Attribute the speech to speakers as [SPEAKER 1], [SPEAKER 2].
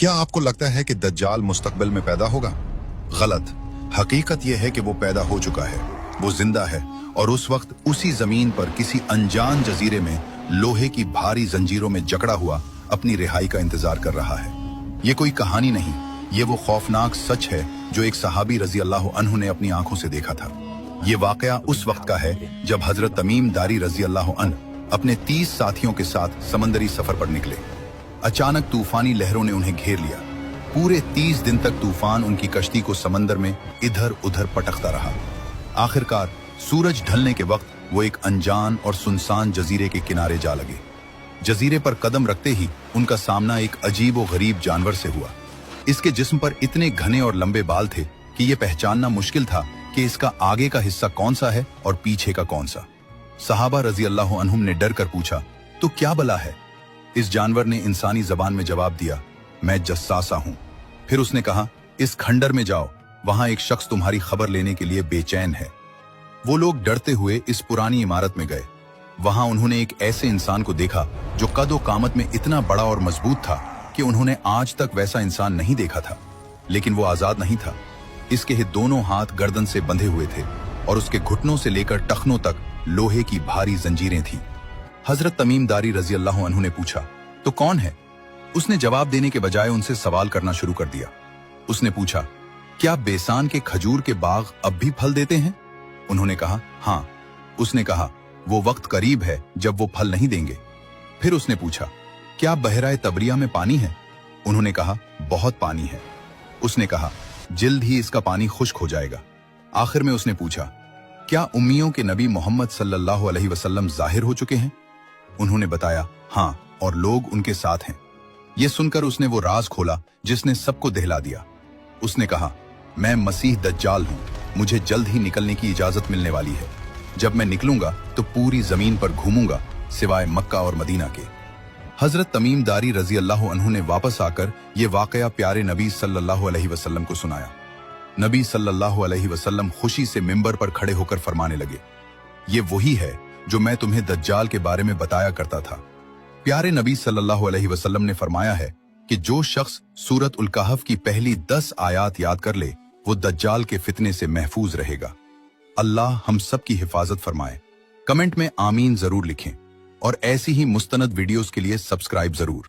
[SPEAKER 1] क्या आपको लगता है कि दज्जाल मुस्तकबिल में पैदा होगा? गलत। हकीकत यह है कि वो पैदा हो चुका है, वो जिंदा है और उस वक्त उसी जमीन पर किसी अनजान जजीरे में लोहे की भारी जंजीरों में जकड़ा हुआ अपनी रिहाई का इंतजार कर रहा है। ये कोई कहानी नहीं, ये वो खौफनाक सच है जो एक सहाबी रजी अल्लाह अन्हु ने अपनी आंखों से देखा था। ये वाकया उस वक्त का है जब हजरत तमीम दारी रजी अल्लाह अन्हु अपने 30 साथियों के साथ समंदरी सफर पर निकले। अचानक तूफानी लहरों ने उन्हें घेर लिया। पूरे 30 दिन तक तूफान उनकी कश्ती को समंदर में इधर उधर पटकता रहा। आखिरकार सूरज ढलने के वक्त वो एक अनजान और सुनसान जजीरे के किनारे जा लगे। जजीरे पर कदम रखते ही उनका सामना एक अजीब व गरीब जानवर से हुआ। इसके जिस्म पर इतने घने और लंबे बाल थे कि ये पहचानना मुश्किल था कि इसका आगे का हिस्सा कौन सा है और पीछे का कौन सा। सहाबा रजी अल्लाह अन्हुम ने डर कर पूछा, तो क्या बला है? इस जानवर ने इंसानी जबान में जवाब दिया, मैं जस्सासा हूं। फिर उसने कहा, इस खंडर में जाओ, वहां एक शख्स तुम्हारी खबर लेने के लिए बेचैन है। वो लोग डरते हुए इस पुरानी इमारत में गए। वहां उन्होंने एक ऐसे इंसान को देखा जो कद व कामत में इतना बड़ा और मजबूत था कि उन्होंने आज तक वैसा इंसान नहीं देखा था। लेकिन वो आजाद नहीं था। इसके दोनों हाथ गर्दन से बंधे हुए थे और उसके घुटनों से लेकर टखनों तक लोहे की भारी जंजीरें थीं। हजरत तमीम दारी रजी अल्लाह अन्हु ने पूछा, तो कौन है? उसने जवाब देने के बजाय उनसे सवाल करना शुरू कर दिया। उसने पूछा, क्या बेसान के खजूर के बाग अब भी फल देते हैं? उन्होंने कहा, हाँ। उसने कहा, वो वक्त करीब है जब वो फल नहीं देंगे। फिर उसने पूछा, क्या बहराए तबरिया में पानी है? उन्होंने कहा, बहुत पानी है। उसने कहा, जल्द ही इसका पानी खुश्क हो जाएगा। आखिर में उसने पूछा, क्या उम्मियों के नबी मोहम्मद सल्लल्लाहु अलैहि वसल्लम जाहिर हो चुके हैं? उन्होंने बताया, हाँ, और लोग उनके साथ हैं। यह सुनकर उसने वो राज खोला जिसने सबको दहला दिया। उसने कहा, मैं मसीह दज्जाल हूं, मुझे जल्द ही निकलने की इजाजत मिलने वाली है। जब मैं निकलूंगा तो पूरी जमीन पर घूमूंगा सिवाय मक्का और मदीना के। हजरत तमीम दारी रजी अल्लाह अन्हु ने वापस आकर ये वाकया प्यारे नबी सल्लल्लाहु अलैहि वसल्लम को सुनाया। नबी सल्लल्लाहु अलैहि वसल्लम खुशी से मिंबर पर खड़े होकर फरमाने लगे, ये वही है जो मैं तुम्हें दज्जाल के बारे में बताया करता था। प्यारे नबी सल्लल्लाहु अलैहि वसल्लम ने फरमाया है कि जो शख्स सूरत उल कहफ की पहली 10 आयात याद कर ले वो दज्जाल के फितने से महफूज रहेगा। अल्लाह हम सब की हिफाजत फरमाए। कमेंट में आमीन जरूर लिखें और ऐसी ही मुस्तनद वीडियोस के लिए सब्सक्राइब जरूर।